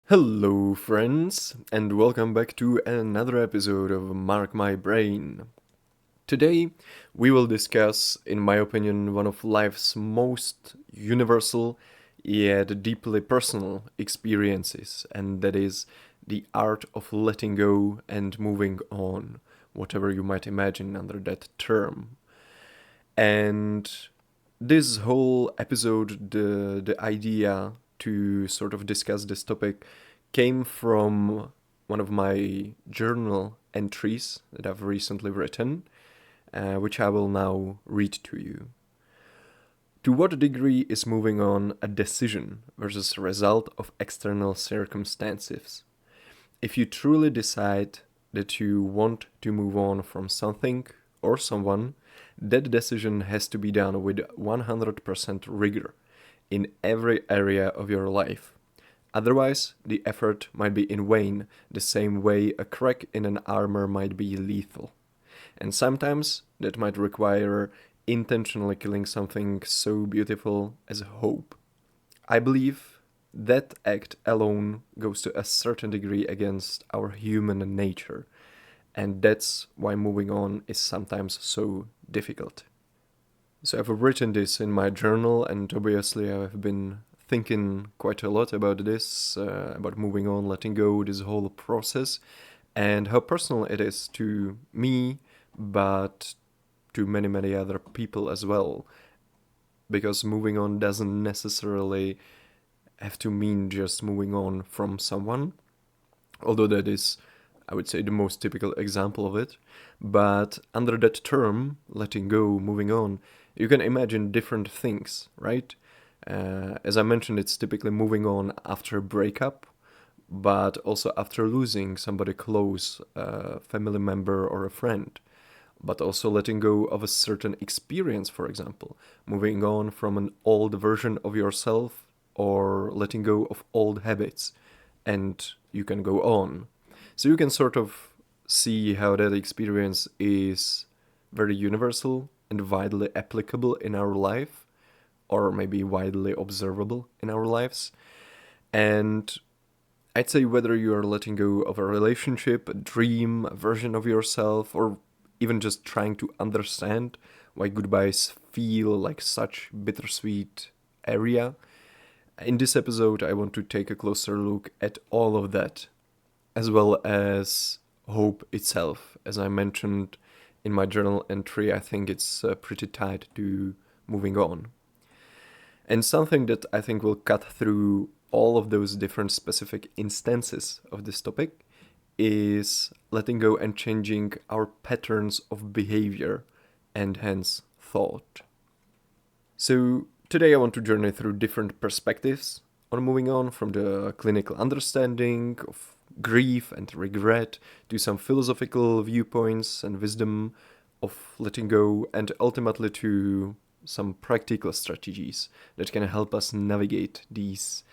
Hello, friends, and welcome back to another episode of Mark My Brain. Today, we will discuss, in my opinion, one of life's most universal yet deeply personal experiences, and that is the art of letting go and moving on, whatever you might imagine under that term. And this whole episode, the idea to sort of discuss this topic came from one of my journal entries that I've recently written, which I will now read to you. To what degree is moving on a decision versus a result of external circumstances? If you truly decide that you want to move on from something or someone, that decision has to be done with 100% rigor in every area of your life. Otherwise, the effort might be in vain, the same way a crack in an armor might be lethal. And sometimes that might require intentionally killing something so beautiful as hope. I believe that act alone goes to a certain degree against our human nature, and that's why moving on is sometimes so difficult. So I've written this in my journal, and obviously I've been thinking quite a lot about this, about moving on, letting go, this whole process, and how personal it is to me, but to many, many other people as well. Because moving on doesn't necessarily have to mean just moving on from someone, although that is, I would say, the most typical example of it. But under that term, letting go, moving on, you can imagine different things, right? As I mentioned, it's typically moving on after a breakup, but also after losing somebody close, a family member or a friend. But also letting go of a certain experience, for example, moving on from an old version of yourself or letting go of old habits, and you can go on. So you can sort of see how that experience is very universal and widely applicable in our life, or maybe widely observable in our lives. And I'd say whether you are letting go of a relationship, a dream, a version of yourself, or even just trying to understand why goodbyes feel like such bittersweet area. In this episode, I want to take a closer look at all of that, as well as hope itself. As I mentioned in my journal entry, I think it's pretty tied to moving on. And something that I think will cut through all of those different specific instances of this topic is letting go and changing our patterns of behavior and hence thought. So, today I want to journey through different perspectives on moving on, from the clinical understanding of grief and regret to some philosophical viewpoints and wisdom of letting go, and ultimately to some practical strategies that can help us navigate these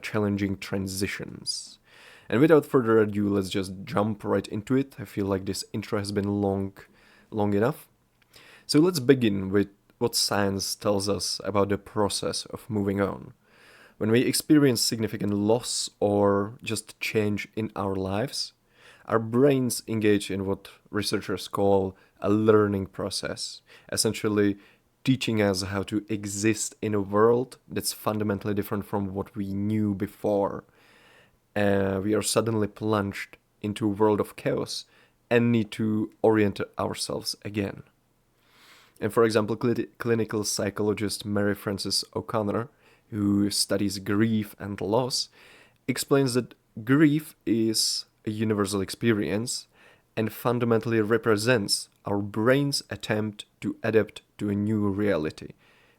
challenging transitions. And without further ado, let's just jump right into it. I feel like this intro has been long enough. So let's begin with what science tells us about the process of moving on. When we experience significant loss or just change in our lives, our brains engage in what researchers call a learning process, essentially teaching us how to exist in a world that's fundamentally different from what we knew before. We are suddenly plunged into a world of chaos and need to orient ourselves again. And for example, clinical psychologist Mary Frances O'Connor, who studies grief and loss, explains that grief is a universal experience and fundamentally represents our brain's attempt to adapt to a new reality.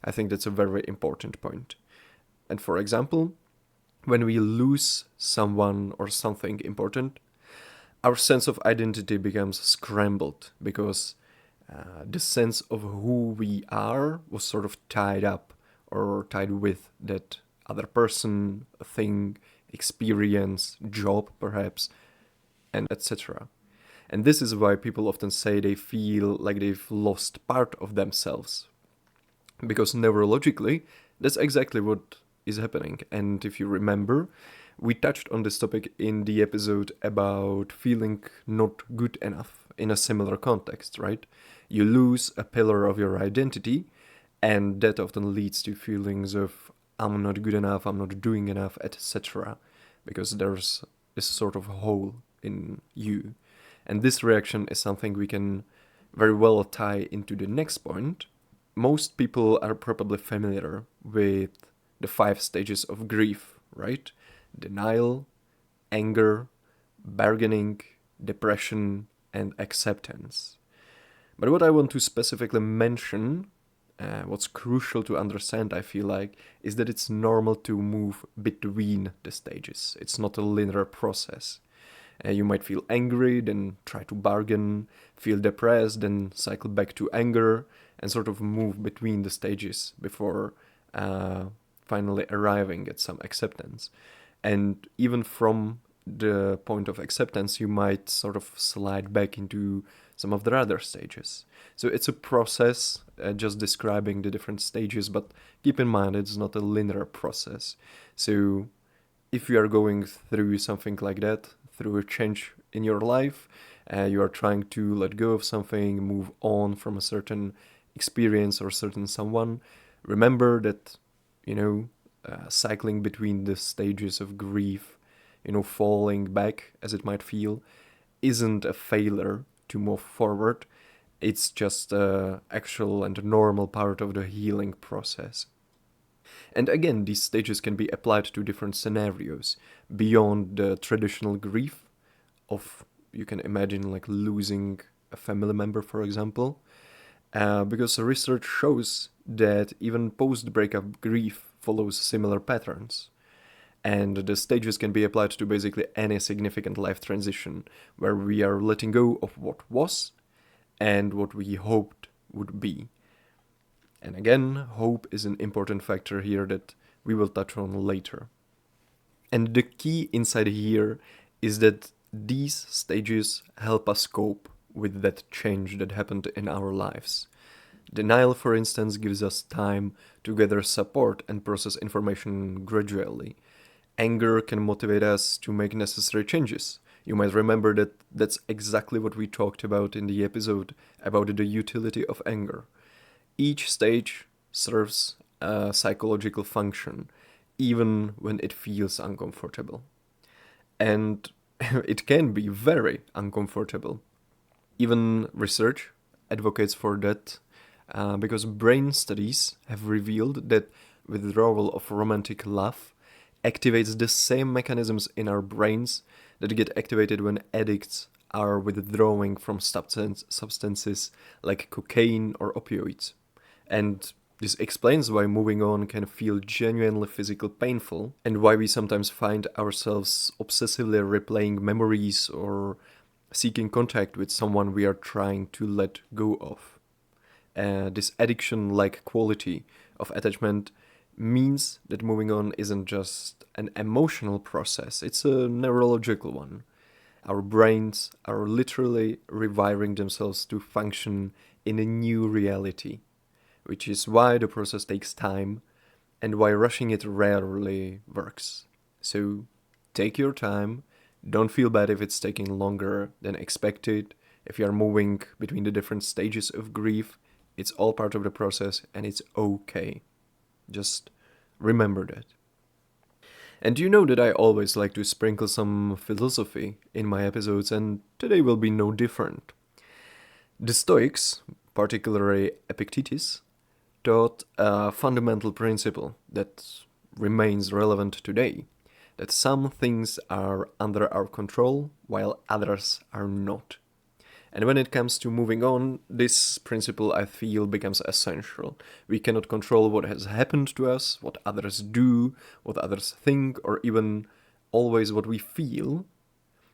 I think that's a very important point. And for example, when we lose someone or something important, our sense of identity becomes scrambled because the sense of who we are was sort of tied up or tied with that other person, thing, experience, job perhaps, and etc. And this is why people often say they feel like they've lost part of themselves. Because neurologically, that's exactly what is happening. And if you remember, We touched on this topic in the episode about feeling not good enough in a similar context, right? You lose a pillar of your identity, and that often leads to feelings of I'm not good enough, I'm not doing enough, etc. Because there's this sort of hole in you. And this reaction is something we can very well tie into the next point. Most people are probably familiar with the 5 stages of grief, right? Denial, anger, bargaining, depression, and acceptance. But what I want to specifically mention, what's crucial to understand, I feel like, is that it's normal to move between the stages. It's not a linear process. You might feel angry, then try to bargain, feel depressed, then cycle back to anger, and sort of move between the stages before uh, finally arriving at some acceptance. And even from the point of acceptance, you might sort of slide back into some of the other stages. So it's a process, just describing the different stages, but keep in mind it's not a linear process. So if you are going through something like that, through a change in your life, you are trying to let go of something, move on from a certain experience or certain someone, remember that, cycling between the stages of grief, falling back as it might feel, isn't a failure to move forward. It's just a actual and normal part of the healing process. And again, these stages can be applied to different scenarios beyond the traditional grief of, you can imagine, like losing a family member, for example, because research shows that even post breakup grief follows similar patterns. And the stages can be applied to basically any significant life transition where we are letting go of what was and what we hoped would be. And again, hope is an important factor here that we will touch on later. And the key inside here is that these stages help us cope with that change that happened in our lives. Denial, for instance, gives us time to gather support and process information gradually. Anger can motivate us to make necessary changes. You might remember that that's exactly what we talked about in the episode about the utility of anger. Each stage serves a psychological function, even when it feels uncomfortable. And it can be very uncomfortable. Even research advocates for that because brain studies have revealed that withdrawal of romantic love activates the same mechanisms in our brains that get activated when addicts are withdrawing from substances like cocaine or opioids. And this explains why moving on can feel genuinely physical painful and why we sometimes find ourselves obsessively replaying memories or seeking contact with someone we are trying to let go of. This addiction like quality of attachment means that moving on isn't just an emotional process, it's a neurological one. Our brains are literally rewiring themselves to function in a new reality, which is why the process takes time and why rushing it rarely works. So take your time, don't feel bad if it's taking longer than expected. If you are moving between the different stages of grief, it's all part of the process and it's okay. Just remember that. And you know that I always like to sprinkle some philosophy in my episodes, and today will be no different. The Stoics, particularly Epictetus, taught a fundamental principle that remains relevant today, that some things are under our control while others are not. And when it comes to moving on, this principle I feel becomes essential. We cannot control what has happened to us, what others do, what others think, or even always what we feel,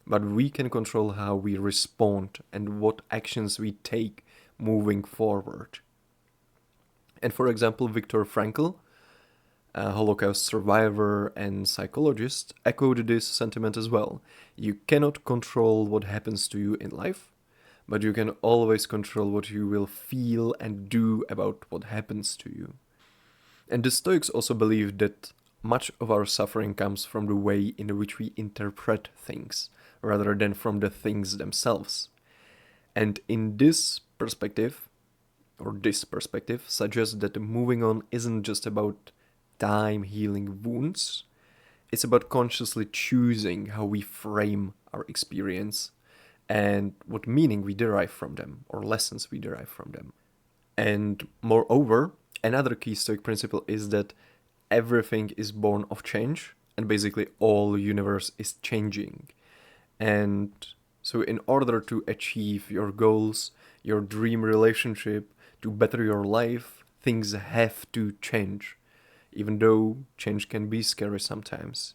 but we can control how we respond and what actions we take moving forward. And for example, Viktor Frankl, a Holocaust survivor and psychologist, echoed this sentiment as well. You cannot control what happens to you in life, but you can always control what you will feel and do about what happens to you. And the Stoics also believed that much of our suffering comes from the way in which we interpret things, rather than from the things themselves. And in this perspective suggests that moving on isn't just about time healing wounds, it's about consciously choosing how we frame our experience and what meaning we derive from them or lessons we derive from them. And moreover, another key Stoic principle is that everything is born of change, and basically all universe is changing. And so in order to achieve your goals, your dream relationship, to better your life, things have to change, even though change can be scary sometimes.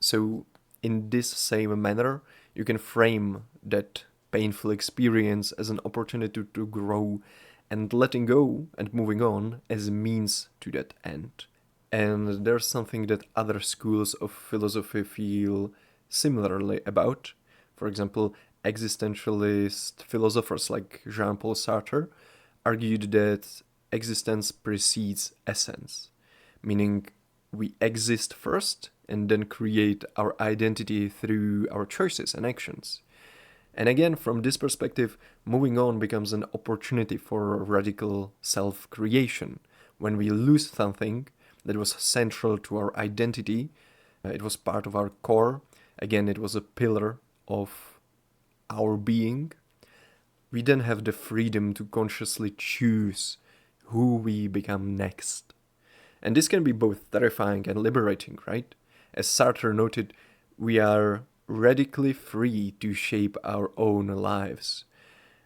So in this same manner, you can frame that painful experience as an opportunity to grow, and letting go and moving on as a means to that end. And there's something that other schools of philosophy feel similarly about. For example, existentialist philosophers like Jean Paul Sartre argued that existence precedes essence, meaning we exist first and then create our identity through our choices and actions. And again, from this perspective, moving on becomes an opportunity for radical self creation. When we lose something that was central to our identity, it was part of our core, again, it was a pillar of our being, we then have the freedom to consciously choose who we become next. And this can be both terrifying and liberating, right? As Sartre noted, we are radically free to shape our own lives.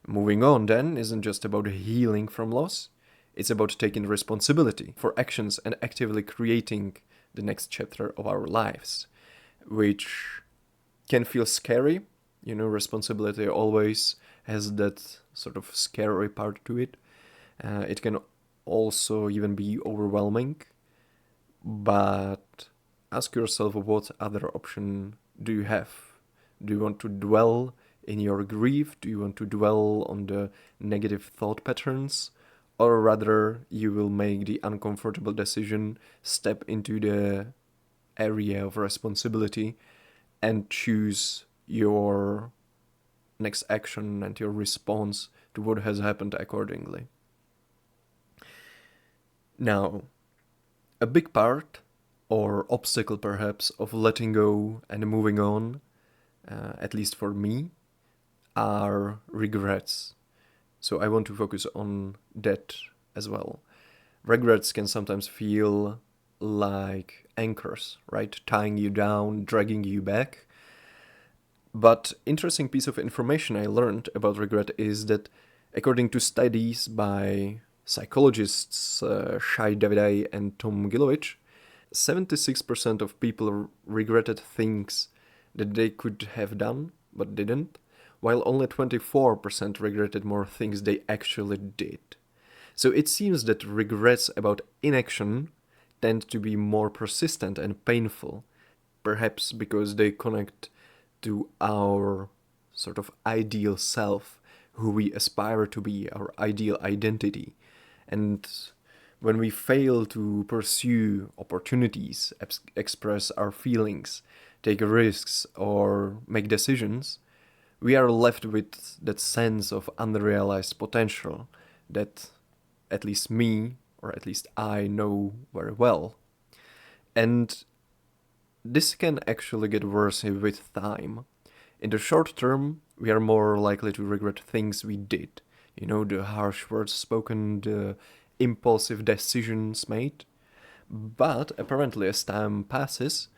Moving on, then, isn't just about healing from loss, it's about taking responsibility for actions and actively creating the next chapter of our lives, which can feel scary. You know, responsibility always has that sort of scary part to it. It can also even be overwhelming, but ask yourself, what other option do you have? Do you want to dwell in your grief? Do you want to dwell on the negative thought patterns? Or rather, you will make the uncomfortable decision, step into the area of responsibility, and choose your next action and your response to what has happened accordingly. Now, a big part, or obstacle perhaps, of letting go and moving on, at least for me, are regrets. So I want to focus on that as well. Regrets can sometimes feel like anchors, right? Tying you down, dragging you back. But interesting piece of information I learned about regret is that according to studies by psychologists Shai Davidai and Tom Gilovich, 76% of people regretted things that they could have done but didn't, while only 24% regretted more things they actually did. So it seems that regrets about inaction tend to be more persistent and painful, perhaps because they connect to our sort of ideal self, who we aspire to be, our ideal identity. And when we fail to pursue opportunities, express our feelings, take risks, or make decisions, we are left with that sense of unrealized potential that at least me, or at least I, know very well. And this can actually get worse with time. In the short term, we are more likely to regret things we did. You know, the harsh words spoken, the impulsive decisions made. But apparently, as time passes,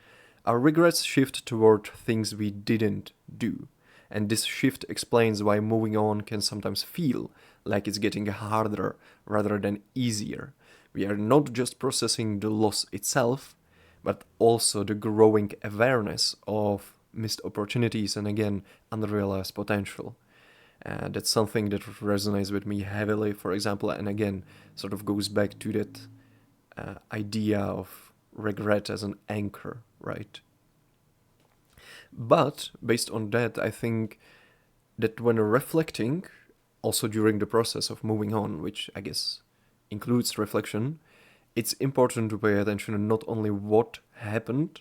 our regrets shift toward things we didn't do. And this shift explains why moving on can sometimes feel like it's getting harder rather than easier. We are not just processing the loss itself, but also the growing awareness of missed opportunities and again, unrealized potential. That's something that resonates with me heavily, for example, and again, sort of goes back to that idea of regret as an anchor, right? But based on that, I think that when reflecting, also during the process of moving on, which I guess includes reflection, it's important to pay attention to not only what happened,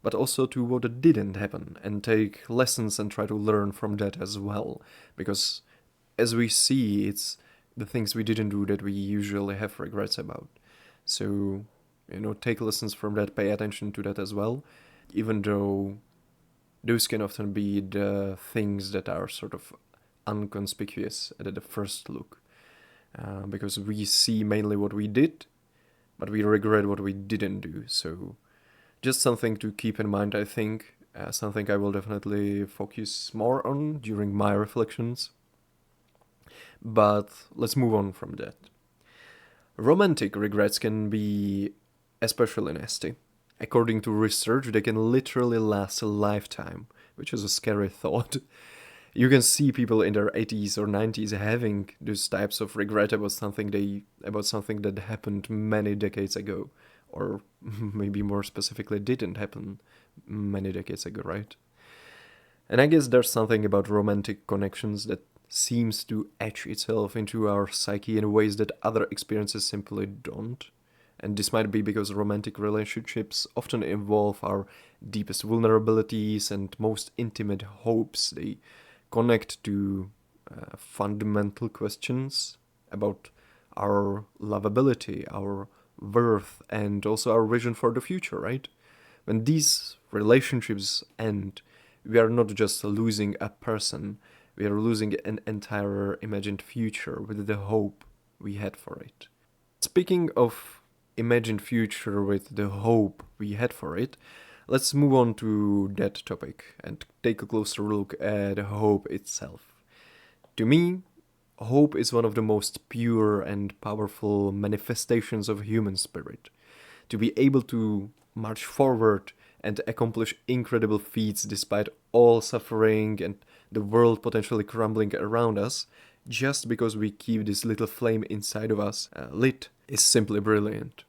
but also to what didn't happen and take lessons and try to learn from that as well. Because as we see, it's the things we didn't do that we usually have regrets about. So, take lessons from that, pay attention to that as well, even though those can often be the things that are sort of unconspicuous at the first look. Because we see mainly what we did, but we regret what we didn't do. So, just something to keep in mind, I think. Something I will definitely focus more on during my reflections. But let's move on from that. Romantic regrets can be especially nasty. According to research, they can literally last a lifetime, which is a scary thought. You can see people in their 80s or 90s having those types of regret about something that happened many decades ago, or maybe more specifically didn't happen many decades ago, right? And I guess there's something about romantic connections that seems to etch itself into our psyche in ways that other experiences simply don't. And this might be because romantic relationships often involve our deepest vulnerabilities and most intimate hopes. They connect to fundamental questions about our lovability, our worth, and also our vision for the future, right? When these relationships end, we are not just losing a person, we are losing an entire imagined future with the hope we had for it. Speaking of imagined future with the hope we had for it, let's move on to that topic and take a closer look at hope itself. To me, hope is one of the most pure and powerful manifestations of human spirit. To be able to march forward and accomplish incredible feats despite all suffering and the world potentially crumbling around us, just because we keep this little flame inside of us lit, is simply brilliant.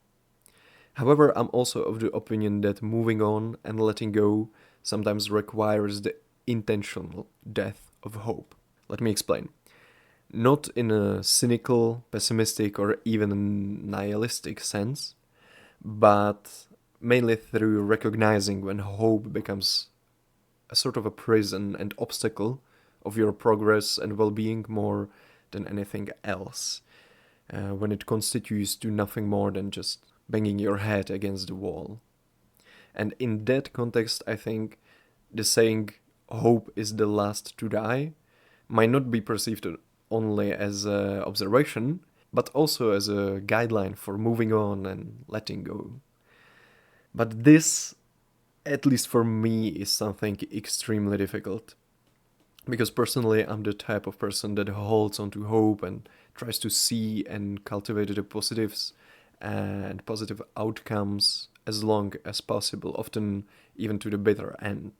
However, I'm also of the opinion that moving on and letting go sometimes requires the intentional death of hope. Let me explain. Not in a cynical, pessimistic, or even nihilistic sense, but mainly through recognizing when hope becomes a sort of a prison and obstacle of your progress and well being more than anything else, when it constitutes to nothing more than just banging your head against the wall. And in that context, I think the saying, hope is the last to die, might not be perceived only as an observation, but also as a guideline for moving on and letting go. But this, at least for me, is something extremely difficult. Because personally, I'm the type of person that holds on to hope and tries to see and cultivate the positives and positive outcomes as long as possible, often even to the bitter end.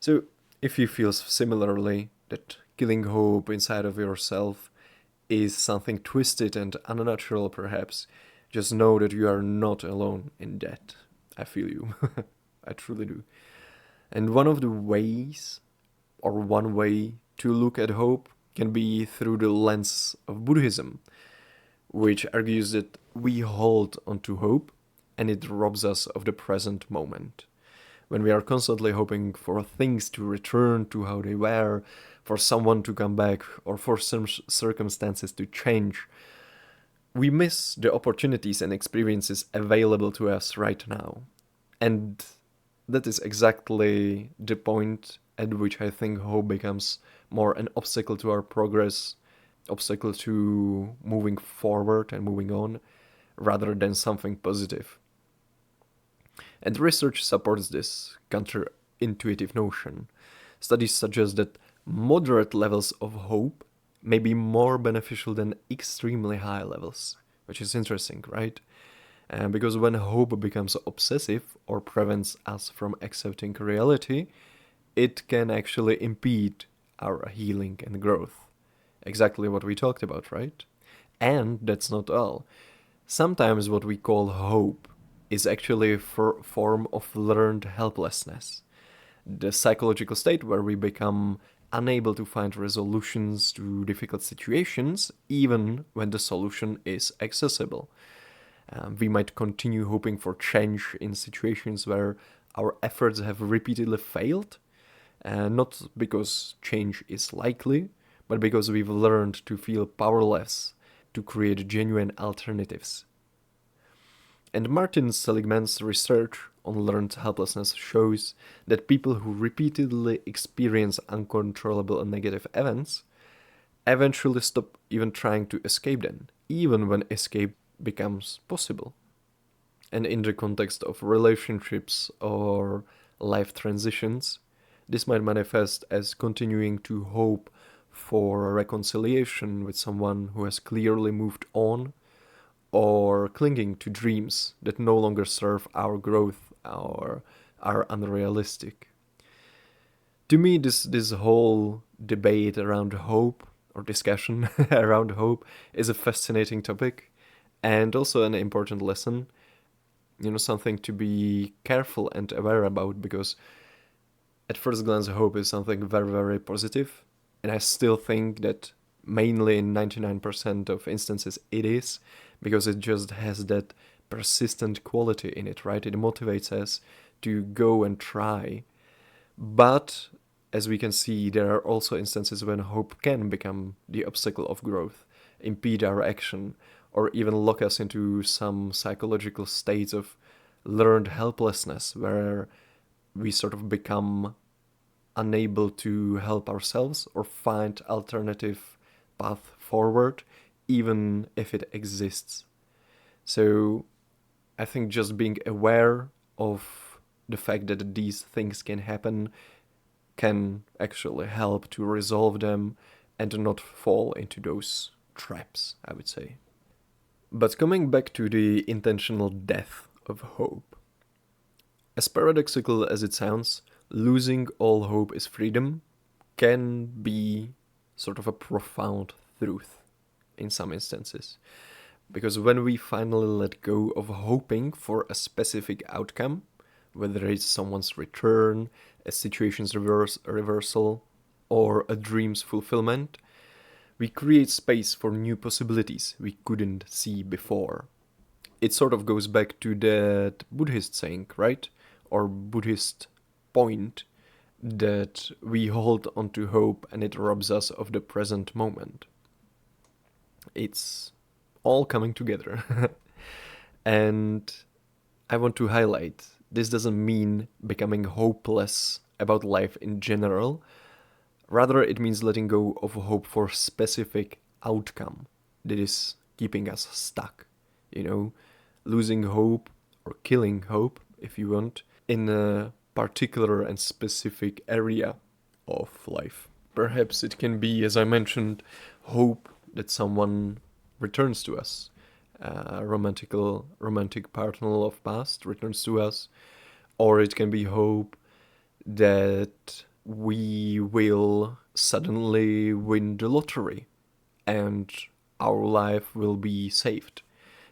So, if you feel similarly that killing hope inside of yourself is something twisted and unnatural, perhaps, just know that you are not alone in that. I feel you. I truly do. And one way to look at hope can be through the lens of Buddhism, which argues that we hold onto hope and it robs us of the present moment. When we are constantly hoping for things to return to how they were, for someone to come back, or for some circumstances to change, we miss the opportunities and experiences available to us right now. And that is exactly the point at which I think hope becomes more an obstacle to our progress, obstacle to moving forward and moving on, rather than something positive. And research supports this counterintuitive notion. Studies suggest that moderate levels of hope may be more beneficial than extremely high levels, which is interesting, right? Because when hope becomes obsessive or prevents us from accepting reality, it can actually impede our healing and growth. Exactly what we talked about, right? And that's not all. Sometimes what we call hope is actually a form of learned helplessness, the psychological state where we become unable to find resolutions to difficult situations even when the solution is accessible. We might continue hoping for change in situations where our efforts have repeatedly failed, not because change is likely, but because we've learned to feel powerless to create genuine alternatives. And Martin Seligman's research on learned helplessness shows that people who repeatedly experience uncontrollable negative events eventually stop even trying to escape them, even when escape becomes possible. And in the context of relationships or life transitions, this might manifest as continuing to hope for a reconciliation with someone who has clearly moved on, or clinging to dreams that no longer serve our growth or are unrealistic. To me, this whole debate around hope or discussion around hope is a fascinating topic and also an important lesson. Something to be careful and aware about, because at first glance, hope is something very, very positive, and I still think that mainly in 99% of instances it is, because it just has that persistent quality in it, right? It motivates us to go and try. But as we can see, there are also instances when hope can become the obstacle of growth, impede our action, or even lock us into some psychological states of learned helplessness where we sort of become unable to help ourselves or find alternative path forward, even if it exists. So I think just being aware of the fact that these things can happen can actually help to resolve them and not fall into those traps, I would say. But coming back to the intentional death of hope. As paradoxical as it sounds, losing all hope is freedom can be sort of a profound truth in some instances. Because when we finally let go of hoping for a specific outcome, whether it's someone's return, a situation's reversal, or a dream's fulfillment, we create space for new possibilities we couldn't see before. It sort of goes back to that Buddhist saying, right? Or Buddhist point that we hold onto hope and it robs us of the present moment. It's all coming together. And I want to highlight this doesn't mean becoming hopeless about life in general. Rather, it means letting go of hope for specific outcome that is keeping us stuck. Losing hope or killing hope, if you want, in a particular and specific area of life. Perhaps it can be, as I mentioned, hope that someone returns to us. A romantic partner of past returns to us. Or it can be hope that we will suddenly win the lottery and our life will be saved.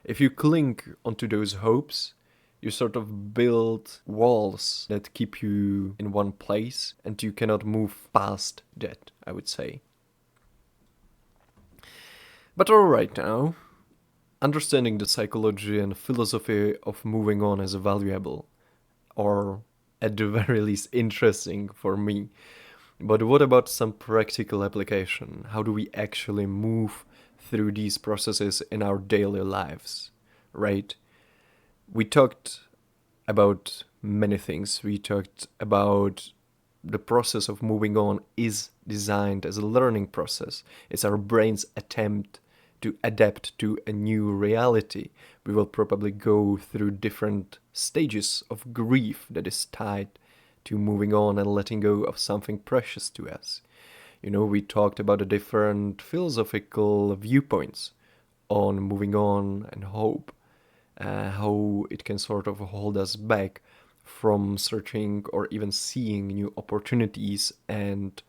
If you cling onto those hopes, you sort of build walls that keep you in one place and you cannot move past that, I would say. But alright now, understanding the psychology and philosophy of moving on is valuable, or at the very least interesting for me. But what about some practical application? How do we actually move through these processes in our daily lives, right? We talked about many things. We talked about the process of moving on is designed as a learning process. It's our brain's attempt to adapt to a new reality. We will probably go through different stages of grief that is tied to moving on and letting go of something precious to us. We talked about the different philosophical viewpoints on moving on and hope, how it can sort of hold us back from searching or even seeing new opportunities and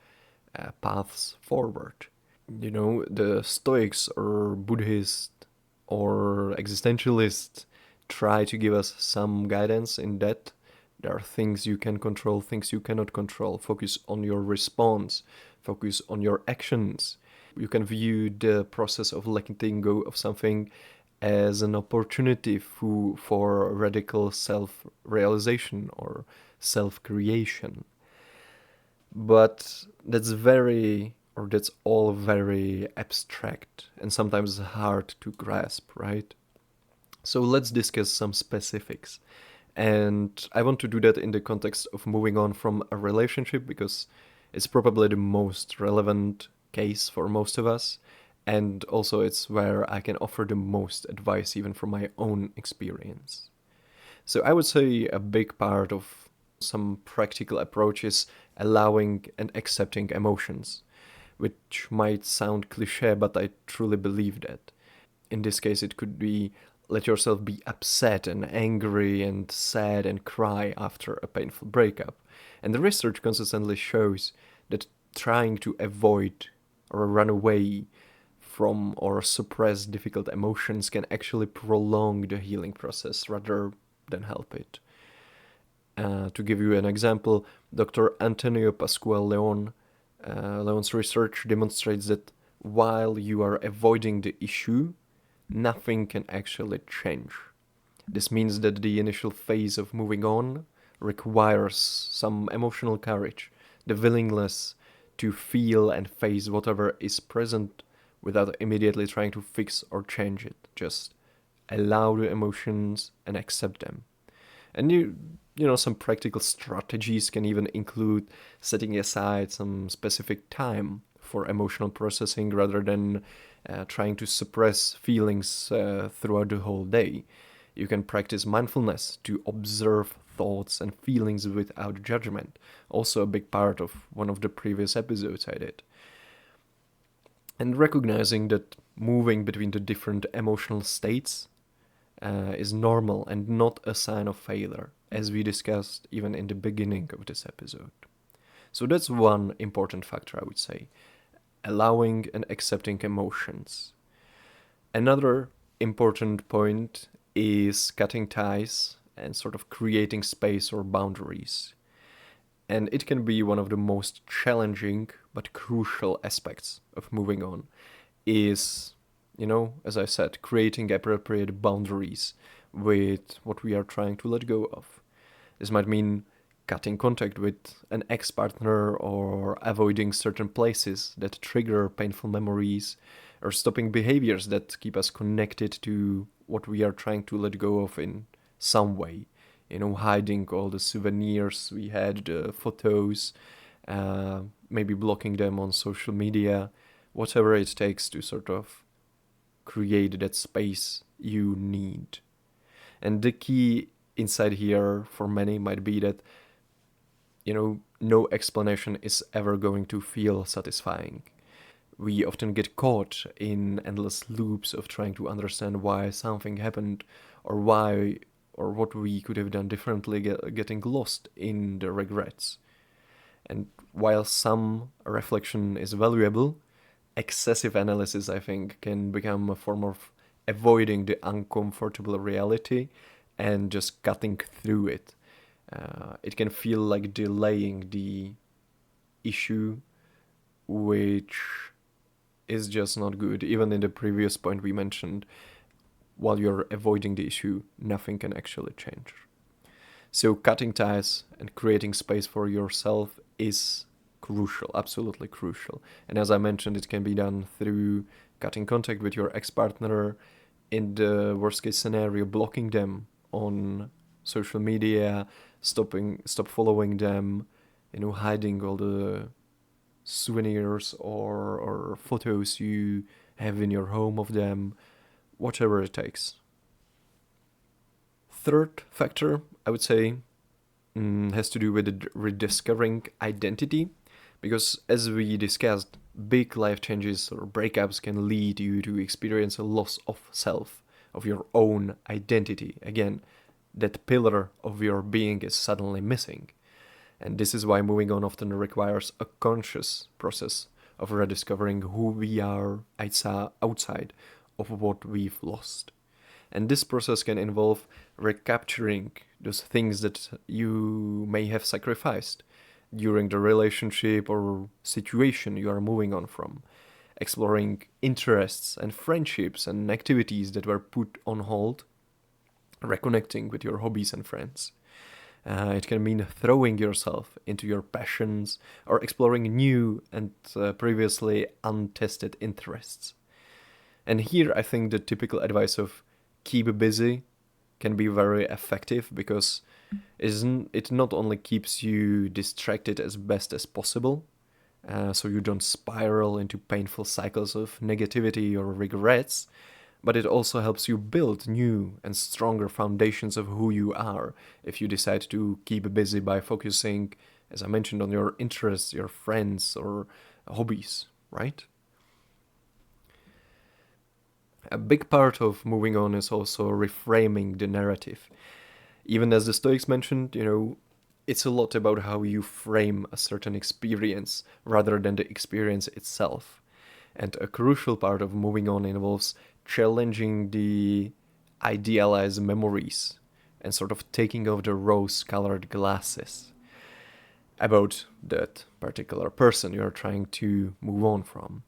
paths forward. The Stoics or Buddhist or existentialists try to give us some guidance in that. There are things you can control, things you cannot control. Focus on your response, focus on your actions. You can view the process of letting go of something as an opportunity for radical self realization or self creation. But that's all very abstract and sometimes hard to grasp, right? So let's discuss some specifics. And I want to do that in the context of moving on from a relationship because it's probably the most relevant case for most of us. And also, it's where I can offer the most advice, even from my own experience. So, I would say a big part of some practical approach is allowing and accepting emotions, which might sound cliche, but I truly believe that. In this case, it could be let yourself be upset and angry and sad and cry after a painful breakup. And the research consistently shows that trying to avoid or run away from or suppress difficult emotions can actually prolong the healing process rather than help it. To give you an example, Dr. Antonio Pascual Leon's research demonstrates that while you are avoiding the issue, nothing can actually change. This means that the initial phase of moving on requires some emotional courage, the willingness to feel and face whatever is present without immediately trying to fix or change it. Just allow the emotions and accept them. And some practical strategies can even include setting aside some specific time for emotional processing rather than trying to suppress feelings throughout the whole day. You can practice mindfulness to observe thoughts and feelings without judgment. Also, a big part of one of the previous episodes I did. And recognizing that moving between the different emotional states is normal and not a sign of failure, as we discussed even in the beginning of this episode. So that's one important factor, I would say, allowing and accepting emotions. Another important point is cutting ties and sort of creating space or boundaries. And it can be one of the most challenging but crucial aspects of moving on is, as I said, creating appropriate boundaries with what we are trying to let go of. This might mean cutting contact with an ex partner or avoiding certain places that trigger painful memories or stopping behaviors that keep us connected to what we are trying to let go of in some way. Hiding all the souvenirs we had, the photos, maybe blocking them on social media, whatever it takes to sort of create that space you need. And the key inside here for many might be that, no explanation is ever going to feel satisfying. We often get caught in endless loops of trying to understand why something happened or why or what we could have done differently, getting lost in the regrets. And while some reflection is valuable, excessive analysis, I think, can become a form of avoiding the uncomfortable reality and just cutting through it. It can feel like delaying the issue, which is just not good. Even in the previous point we mentioned, while you're avoiding the issue, nothing can actually change. So, cutting ties and creating space for yourself is crucial, absolutely crucial. And as I mentioned, it can be done through cutting contact with your ex partner, in the worst case scenario, blocking them on social media, stop following them, hiding all the souvenirs or photos you have in your home of them, whatever it takes. Third factor, I would say, has to do with rediscovering identity, because as we discussed, big life changes or breakups can lead you to experience a loss of self, of your own identity. Again, that pillar of your being is suddenly missing. And this is why moving on often requires a conscious process of rediscovering who we are outside of what we've lost. And this process can involve recapturing those things that you may have sacrificed during the relationship or situation you are moving on from, exploring interests and friendships and activities that were put on hold, reconnecting with your hobbies and friends. It can mean throwing yourself into your passions or exploring new and previously untested interests. And here I think the typical advice of keep busy can be very effective because it not only keeps you distracted as best as possible, so you don't spiral into painful cycles of negativity or regrets, but it also helps you build new and stronger foundations of who you are if you decide to keep busy by focusing, as I mentioned, on your interests, your friends, or hobbies, right? A big part of moving on is also reframing the narrative. Even as the Stoics mentioned, it's a lot about how you frame a certain experience rather than the experience itself. And a crucial part of moving on involves challenging the idealized memories and sort of taking off the rose colored glasses about that particular person you're trying to move on from.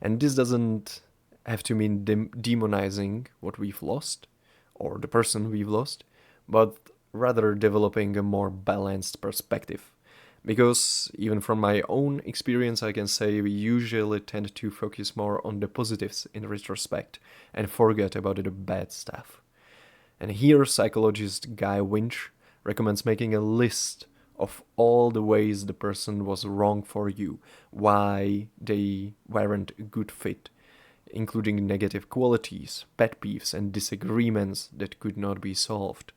And this doesn't have to mean demonizing what we've lost or the person we've lost, but rather developing a more balanced perspective. Because even from my own experience, I can say we usually tend to focus more on the positives in retrospect and forget about the bad stuff. And here, psychologist Guy Winch recommends making a list of all the ways the person was wrong for you, why they weren't a good fit, including negative qualities, pet peeves, and disagreements that could not be solved.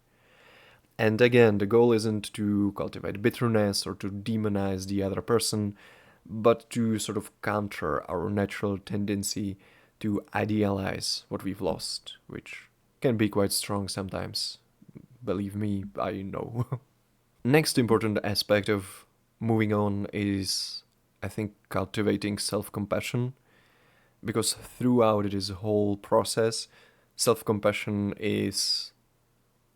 And again, the goal isn't to cultivate bitterness or to demonize the other person, but to sort of counter our natural tendency to idealize what we've lost, which can be quite strong sometimes. Believe me, I know. Next important aspect of moving on is, I think, cultivating self compassion, because throughout this whole process, self compassion is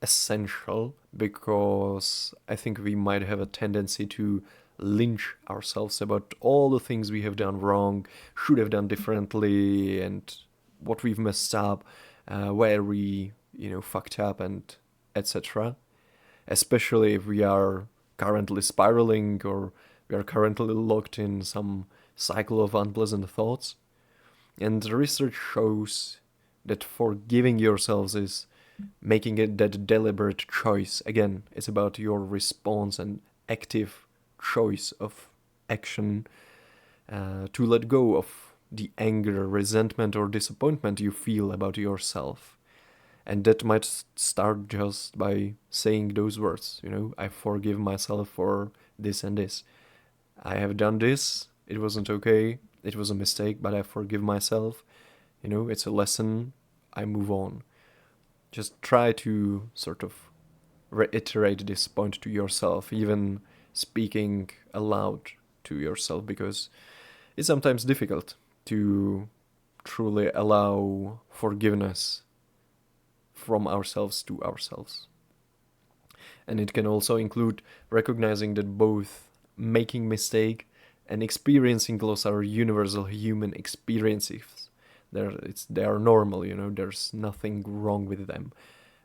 essential because I think we might have a tendency to lynch ourselves about all the things we have done wrong, should have done differently, and what we've messed up, where we, fucked up, and etc. Especially if we are currently spiraling or we are currently locked in some cycle of unpleasant thoughts. And research shows that forgiving yourselves is making it that deliberate choice. Again, it's about your response and active choice of action to let go of the anger, resentment, or disappointment you feel about yourself. And that might start just by saying those words, I forgive myself for this and this. I have done this, it wasn't okay, it was a mistake, but I forgive myself. It's a lesson, I move on. Just try to sort of reiterate this point to yourself, even speaking aloud to yourself, because it's sometimes difficult to truly allow forgiveness from ourselves to ourselves. And it can also include recognizing that both making mistake and experiencing loss are universal human experiences. They are normal, there's nothing wrong with them.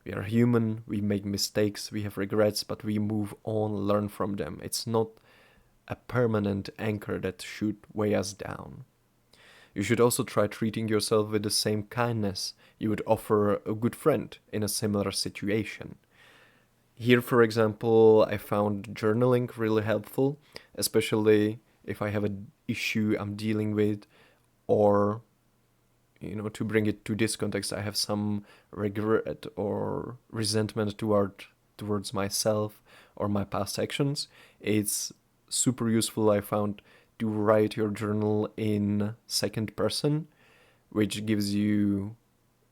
We are human, we make mistakes, we have regrets, but we move on, learn from them. It's not a permanent anchor that should weigh us down. You should also try treating yourself with the same kindness you would offer a good friend in a similar situation. Here, for example, I found journaling really helpful, especially if I have an issue I'm dealing with, or, to bring it to this context, I have some regret or resentment towards myself or my past actions. It's super useful, I found, to write your journal in second person, which gives you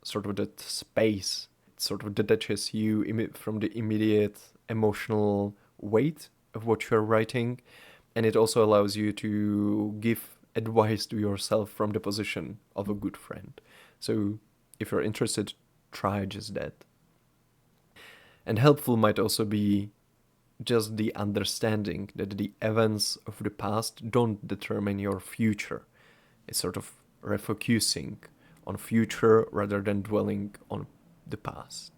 sort of that space. It sort of detaches you from the immediate emotional weight of what you're writing, and it also allows you to give advice to yourself from the position of a good friend. So if you're interested, try just that. And helpful might also be just the understanding that the events of the past don't determine your future. It's sort of refocusing on future rather than dwelling on the past.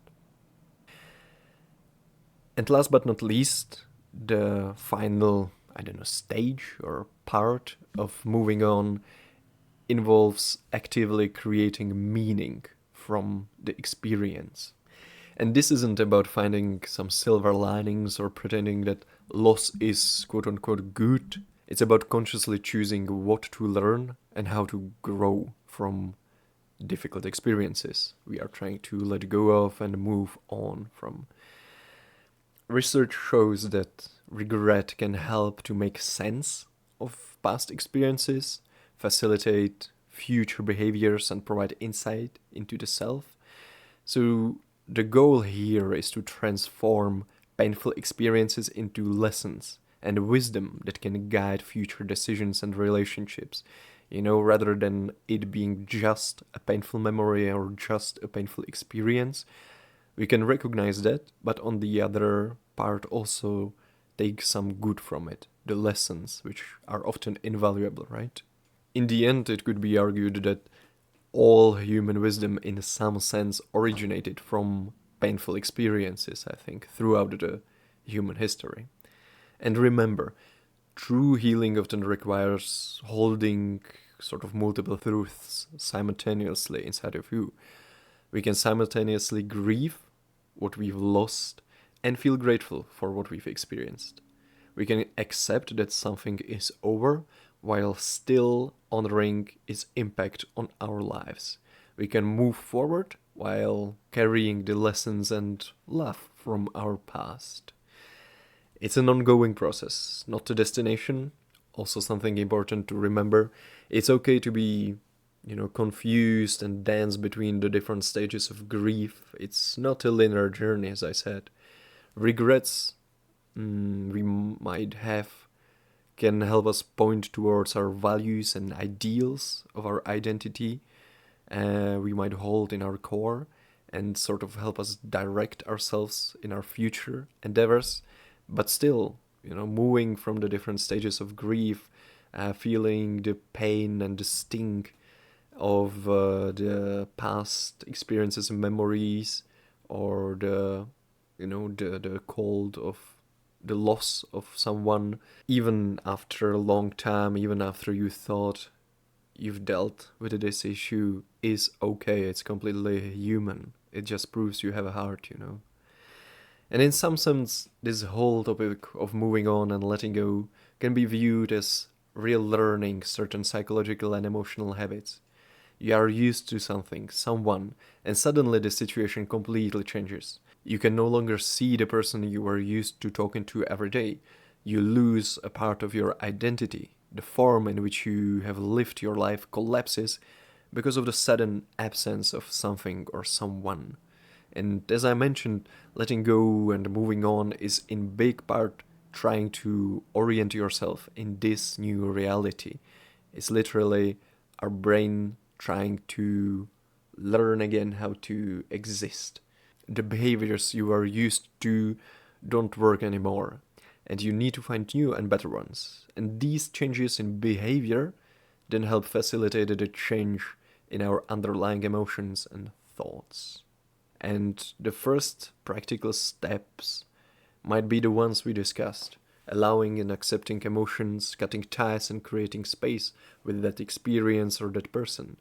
And last but not least, the final, stage or part of moving on involves actively creating meaning from the experience. And this isn't about finding some silver linings or pretending that loss is quote unquote good. It's about consciously choosing what to learn and how to grow from difficult experiences we are trying to let go of and move on from. Research shows that regret can help to make sense of past experiences, facilitate future behaviors, and provide insight into the self. So, the goal here is to transform painful experiences into lessons and wisdom that can guide future decisions and relationships, rather than it being just a painful memory or just a painful experience. We can recognize that, but on the other part also take some good from it, the lessons, which are often invaluable, right? In the end, it could be argued that all human wisdom, in some sense, originated from painful experiences, I think, throughout the human history. And remember, true healing often requires holding sort of multiple truths simultaneously inside of you. We can simultaneously grieve what we've lost and feel grateful for what we've experienced. We can accept that something is over while still honoring its impact on our lives. We can move forward while carrying the lessons and love from our past. It's an ongoing process, not a destination. Also, something important to remember, it's okay to be, confused and dance between the different stages of grief. It's not a linear journey, as I said. Regrets we might have can help us point towards our values and ideals of our identity we might hold in our core and sort of help us direct ourselves in our future endeavors. But still, moving from the different stages of grief, feeling the pain and the sting of the past experiences and memories, or the cold of the loss of someone, even after a long time, even after you thought you've dealt with this issue, is okay. It's completely human. It just proves you have a heart. And in some sense, this whole topic of moving on and letting go can be viewed as real learning certain psychological and emotional habits. You are used to something, someone, and suddenly the situation completely changes. You can no longer see the person you were used to talking to every day. You lose a part of your identity. The form in which you have lived your life collapses because of the sudden absence of something or someone. And as I mentioned, letting go and moving on is in big part trying to orient yourself in this new reality. It's literally our brain trying to learn again how to exist. The behaviors you are used to don't work anymore, and you need to find new and better ones. And these changes in behavior then help facilitate the change in our underlying emotions and thoughts. And the first practical steps might be the ones we discussed: allowing and accepting emotions, cutting ties and creating space with that experience or that person,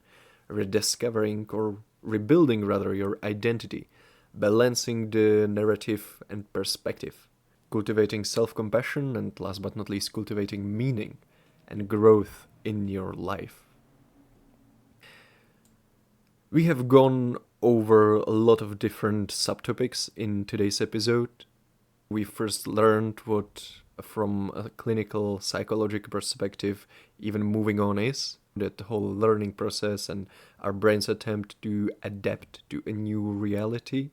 rediscovering or rebuilding rather your identity, balancing the narrative and perspective, cultivating self-compassion, and last but not least, cultivating meaning and growth in your life. We have gone over a lot of different subtopics in today's episode. We first learned what, from a clinical psychological perspective, even moving on is, that whole learning process and our brain's attempt to adapt to a new reality.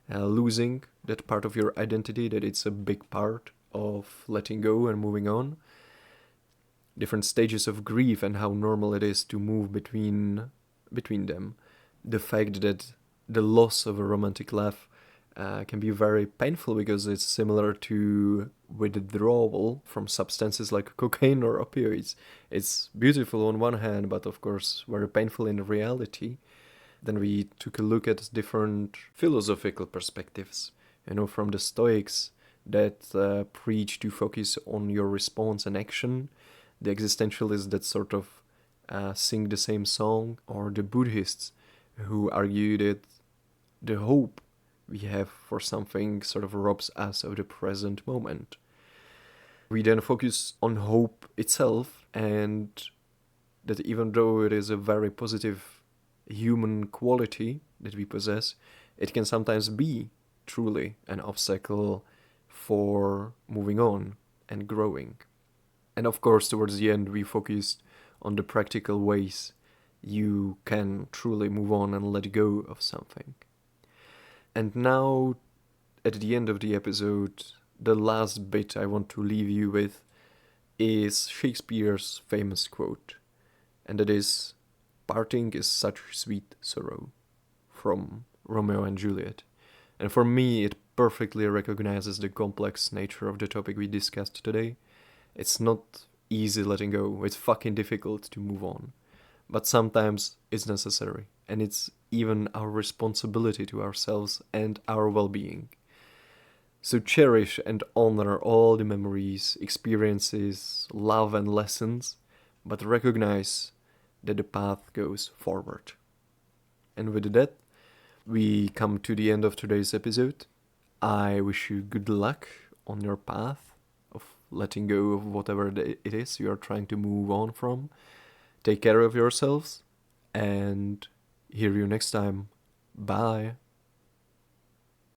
Losing that part of your identity, that it's a big part of letting go and moving on. Different stages of grief and how normal it is to move between them. The fact that the loss of a romantic love can be very painful because it's similar to withdrawal from substances like cocaine or opioids. It's beautiful on one hand, but of course very painful in reality. Then we took a look at different philosophical perspectives, from the Stoics that preach to focus on your response and action, the existentialists that sort of sing the same song, or the Buddhists who argue that the hope we have for something sort of robs us of the present moment. We then focus on hope itself, and that even though it is a very positive human quality that we possess, it can sometimes be truly an obstacle for moving on and growing. And of course, towards the end, we focused on the practical ways you can truly move on and let go of something. And now, at the end of the episode, the last bit I want to leave you with is Shakespeare's famous quote, and that is, "Parting is such sweet sorrow," from Romeo and Juliet. And for me, it perfectly recognizes the complex nature of the topic we discussed today. It's not easy letting go, it's fucking difficult to move on. But sometimes it's necessary, and it's even our responsibility to ourselves and our well being. So cherish and honor all the memories, experiences, love, and lessons, but recognize that the path goes forward. And with that, we come to the end of today's episode. I wish you good luck on your path of letting go of whatever it is you are trying to move on from. Take care of yourselves, and hear you next time. Bye.